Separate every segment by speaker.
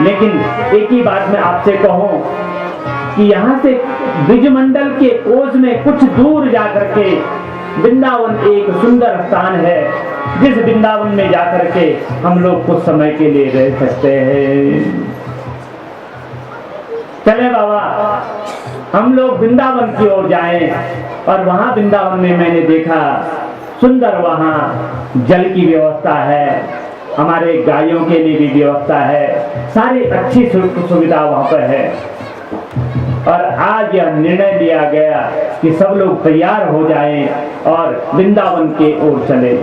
Speaker 1: लेकिन एक ही बात मैं आपसे कहूं कि यहाँ से ब्रिजमंडल के कोस में कुछ दूर जाकर के वृंदावन एक सुंदर स्थान है, जिस वृंदावन में जाकर के हम लोग कुछ समय के लिए रह सकते हैं। चले बाबा, हम लोग वृंदावन की ओर जाएं। और वहां वृंदावन में मैंने देखा सुंदर वहां जल की व्यवस्था है, हमारे गायों के लिए भी व्यवस्था है, सारी अच्छी सुविधा वहां पर है। और आज यह निर्णय लिया गया कि सब लोग तैयार हो जाएं और वृंदावन के ओर चले।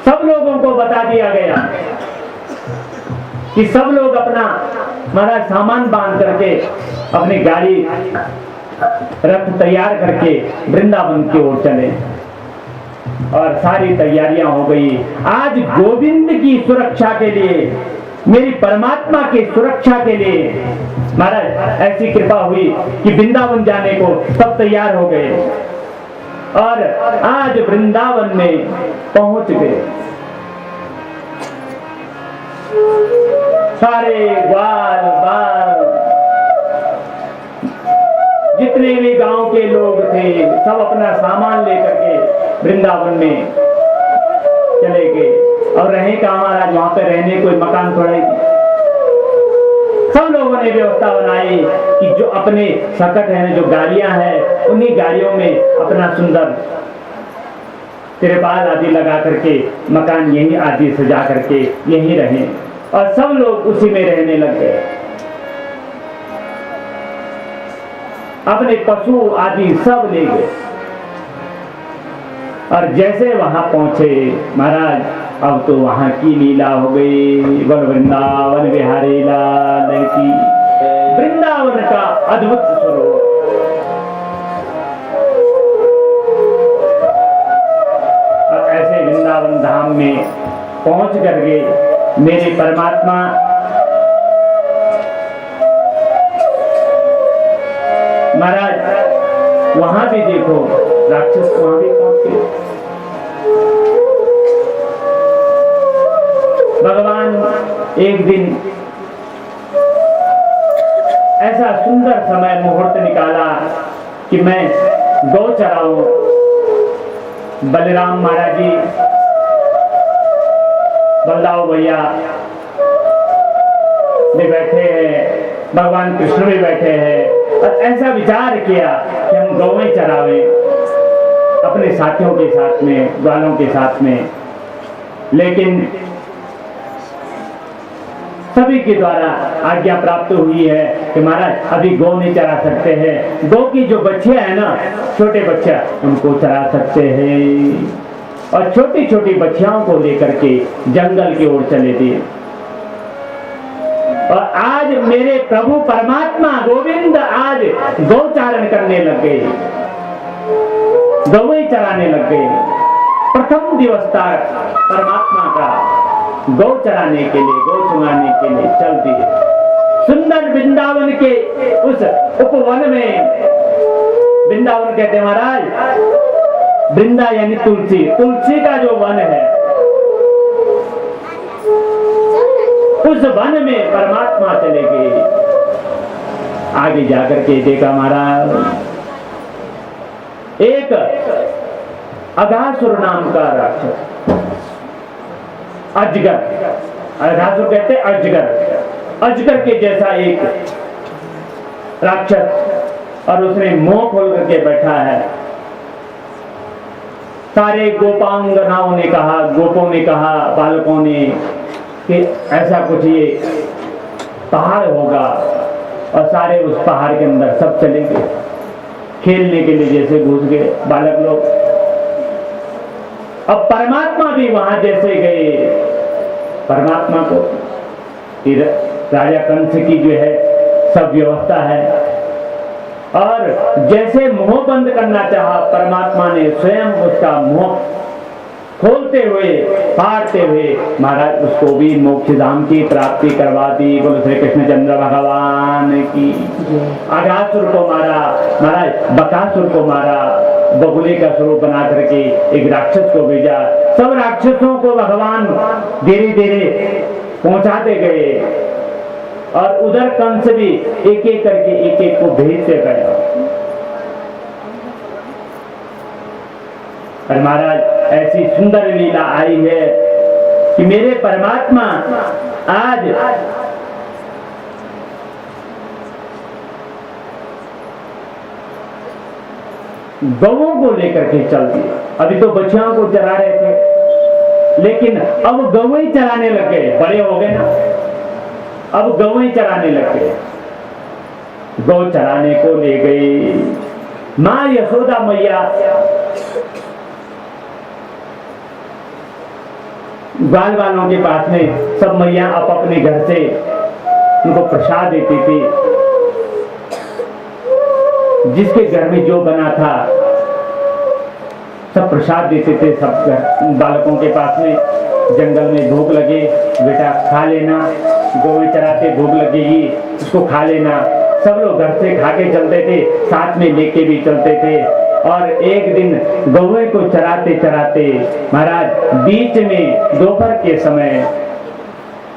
Speaker 1: सब लोगों को बता दिया गया कि सब लोग अपना हमारा सामान बांध करके अपनी गाड़ी रथ तैयार करके वृंदावन की ओर चले। और सारी तैयारियां हो गई। आज गोविंद की सुरक्षा के लिए, मेरी परमात्मा की सुरक्षा के लिए महाराज ऐसी कृपा हुई कि वृंदावन जाने को सब तैयार हो गए और आज वृंदावन में पहुंच गए। सारे ग्वाल बाल जितने भी गांव के लोग थे सब अपना सामान लेकर के वृंदावन में चले गए। और रहे का महाराज वहां पे रहने कोई मकान थोड़ा ही, सब लोगों ने व्यवस्था बनाई कि जो अपने सकट है, जो गाड़ियां हैं, उन्हीं गाड़ियों में अपना सुंदर तिरपाल आदि लगा करके मकान यही आदि सजा करके यही रहे। और सब लोग उसी में रहने लग गए। अपने पशु आदि सब ले गए। और जैसे वहां पहुंचे महाराज, अब तो वहां की लीला हो गई। वन वृंदावन बिहारी लाल की, वृंदावन का अद्भुत स्वरूप। और ऐसे वृंदावन धाम में पहुंच करके मेरे परमात्मा महाराज वहां भी देखो राक्षस वहां भी पहुंच गए। भगवान एक दिन ऐसा सुंदर समय मुहूर्त निकाला कि मैं गौ चराऊं। बलराम महाराज जी, बलदाव भैया भी बैठे हैं, भगवान कृष्ण भी बैठे हैं। और ऐसा विचार किया कि हम गौएं चरावें अपने साथियों के साथ में, ग्वालों के साथ में। लेकिन सभी के द्वारा आज्ञा प्राप्त हुई है कि महाराज अभी गौ नहीं चरा सकते हैं। गौ की जो बच्चियां है ना, छोटे बच्चा, उनको चरा सकते हैं। और छोटी छोटी बच्चियों को लेकर के जंगल की ओर चले दिए। और आज मेरे प्रभु परमात्मा गोविंद आज गौचारण करने लग गए, गौएं चराने लग गए। प्रथम दिवस तक परमात्मा का गौ चराने के लिए, गौ चुगाने के लिए चल दिए। सुंदर वृंदावन के उस उपवन में, वृंदावन कहते महाराज, वृंदा यानी तुलसी, तुलसी का जो वन है, उस वन में परमात्मा चले गए। आगे जाकर के देखा महाराज, एक अघासुर नाम का राक्षस, अजगर, अघासुर कहते अजगर, अजगर के जैसा एक राक्षस, और उसने मुंह खोल करके बैठा है। सारे गोपांगनाओं ने कहा, गोपों ने कहा, बालकों ने कि ऐसा कुछ ये पहाड़ होगा। और सारे उस पहाड़ के अंदर सब चले गए खेलने के लिए, जैसे घुस गए बालक लोग। अब परमात्मा भी वहां जैसे गए, परमात्मा को राजा कंस की जो है सब व्यवस्था है। और जैसे मुंह बंद करना चाहा, परमात्मा ने स्वयं उसका मुंह खोलते हुए, फाड़ते हुए महाराज उसको भी मोक्ष धाम की प्राप्ति करवा दी। बोलो श्री कृष्णचंद्र भगवान की। अघासुर को मारा महाराज, बकासुर को मारा, बगुले का स्वरूप बना करके एक राक्षस को भेजा। सब राक्षसों को भगवान धीरे धीरे पहुंचाते गए और उधर कंस भी एक एक करके एक एक को भेजते गया। और महाराज ऐसी सुंदर लीला आई है कि मेरे परमात्मा आज गौओं को लेकर के चल दिए। अभी तो बच्चियों को चरा रहे थे, लेकिन अब गौ ही चराने लग गए, बड़े हो गए ना, अब गौ ही चराने लग गए। गौ चराने को ले गई मां यशोदा मैया ग्वाल वालों के पास में सब मैया आप अपने घर से उनको प्रसाद देती थी। जिसके घर में जो बना था सब प्रसाद देते थे। सब बालकों के पास में जंगल में भूख लगे, बेटा खा लेना, गौ चराते भूख लगेगी उसको खा लेना। सब लोग घर से खा के चलते थे, साथ में लेके भी चलते थे। और एक दिन गौवे को चराते चराते महाराज बीच में दोपहर के समय,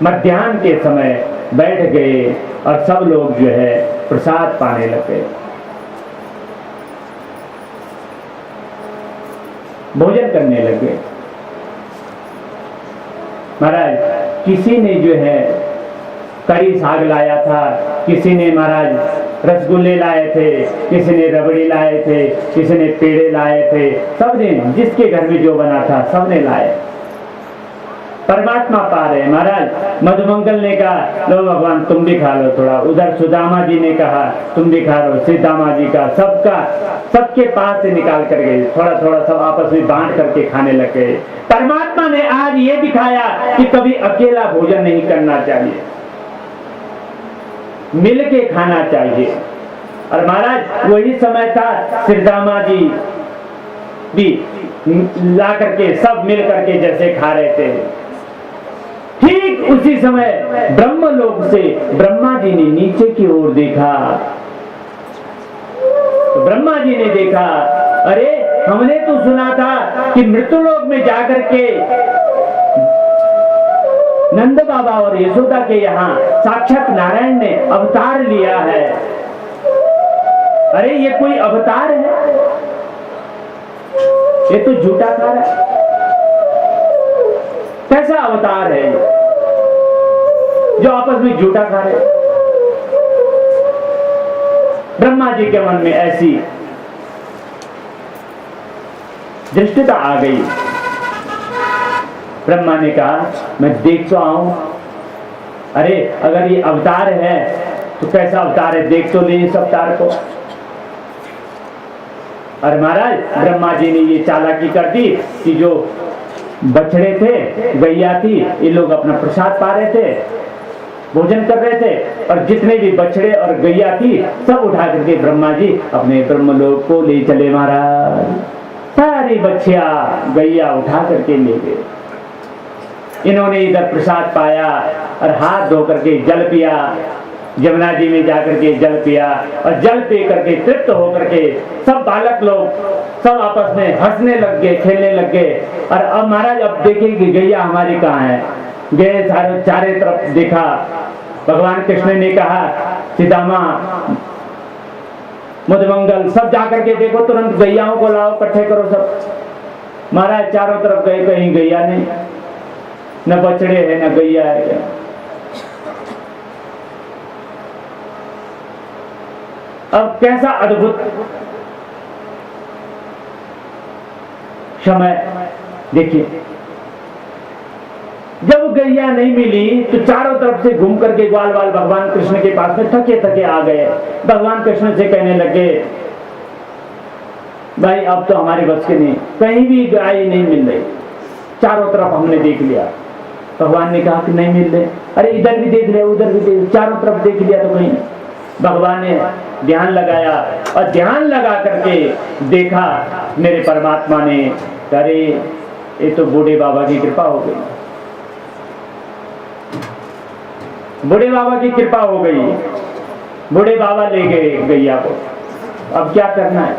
Speaker 1: मध्याह्न के समय बैठ गए और सब लोग जो है प्रसाद पाने लगे, भोजन करने लगे। महाराज किसी ने जो है कड़ी साग लाया था, किसी ने महाराज रसगुल्ले लाए थे, किसी ने रबड़ी लाए थे, किसी ने पेड़े लाए थे। सबने जिसके घर में जो बना था सबने लाए। परमात्मा पा रहे। महाराज मधुमंगल ने कहा लो भगवान तुम भी खा लो थोड़ा। उधर सुदामा जी ने कहा तुम भी खा लो। सीतामा जी का सबके पास से निकाल कर गए, थोड़ा थोड़ा सब आपस में बांट करके खाने लग गए। परमात्मा ने आज ये दिखाया कि कभी अकेला भोजन नहीं करना चाहिए, मिल के खाना चाहिए। और महाराज वही समय था श्रीदामा जी भी ला करके सब मिल करके जैसे खा रहे थे। ठीक उसी समय ब्रह्मलोक से ब्रह्मा जी ने नीचे की ओर देखा। तो ब्रह्मा जी ने देखा, अरे हमने तो सुना था कि मृत्युलोक में जाकर के नंद बाबा और यशोदा के यहाँ साक्षात नारायण ने अवतार लिया है। अरे ये कोई अवतार है? ये तो झूठा कार है। कैसा अवतार है जो आपस में झूठा खा रहे? ब्रह्मा जी के मन में ऐसी दृष्टिता आ गई। ब्रह्मा ने कहा मैं देख तो आऊं। अरे अगर ये अवतार है तो कैसा अवतार है, देख तो ले इस अवतार को। और महाराज ब्रह्मा जी ने ये चालाकी कर दी कि जो बछड़े थे, गैया थी, ये लोग अपना प्रसाद पा रहे थे, भोजन कर रहे थे। और जितने भी बछड़े और गैया थी सब उठा करके ब्रह्मा जी अपने ब्रह्मलोक को ले चले। महाराज सारी बच्चिया गैया उठा करके ले गए। इन्होंने इधर प्रसाद पाया और हाथ धो करके जल पिया, यमुना जी में जाकर के जल पिया। और जल पी करके तृप्त होकर के सब बालक लोग सब आपस में हंसने लग गए, खेलने लग गए। और अब महाराज अब देखें कि गैया हमारी कहाँ है। गए सारे चारे तरफ देखा। भगवान कृष्ण ने कहा सीतामा मधुमंगल सब जाकर के देखो, तुरंत गैयाओं को लाओ, इकट्ठे करो सब। महाराज चारों तरफ गए, कहीं गैया नहीं, न बछड़े है न गैया है। अब कैसा अद्भुत समय देखिए। जब गैया नहीं मिली तो चारों तरफ से घूम करके ग्वाल वाल भगवान कृष्ण के पास में थके थके आ गए। भगवान कृष्ण से कहने लगे भाई अब तो हमारे बस के नहीं, कहीं भी गाय नहीं मिल रही, चारों तरफ हमने देख लिया। भगवान ने कहा कि नहीं मिल रहे। अरे इधर भी देख लिया, उधर भी देख, चारों तरफ देख लिया तो कहीं नहीं। भगवान ने ध्यान लगाया और ध्यान लगा करके देखा मेरे परमात्मा ने, अरे ये तो बूढ़े बाबा की कृपा हो गई, बूढ़े बाबा की कृपा हो गई। बूढ़े बाबा ले गए गैया को। अब क्या करना है?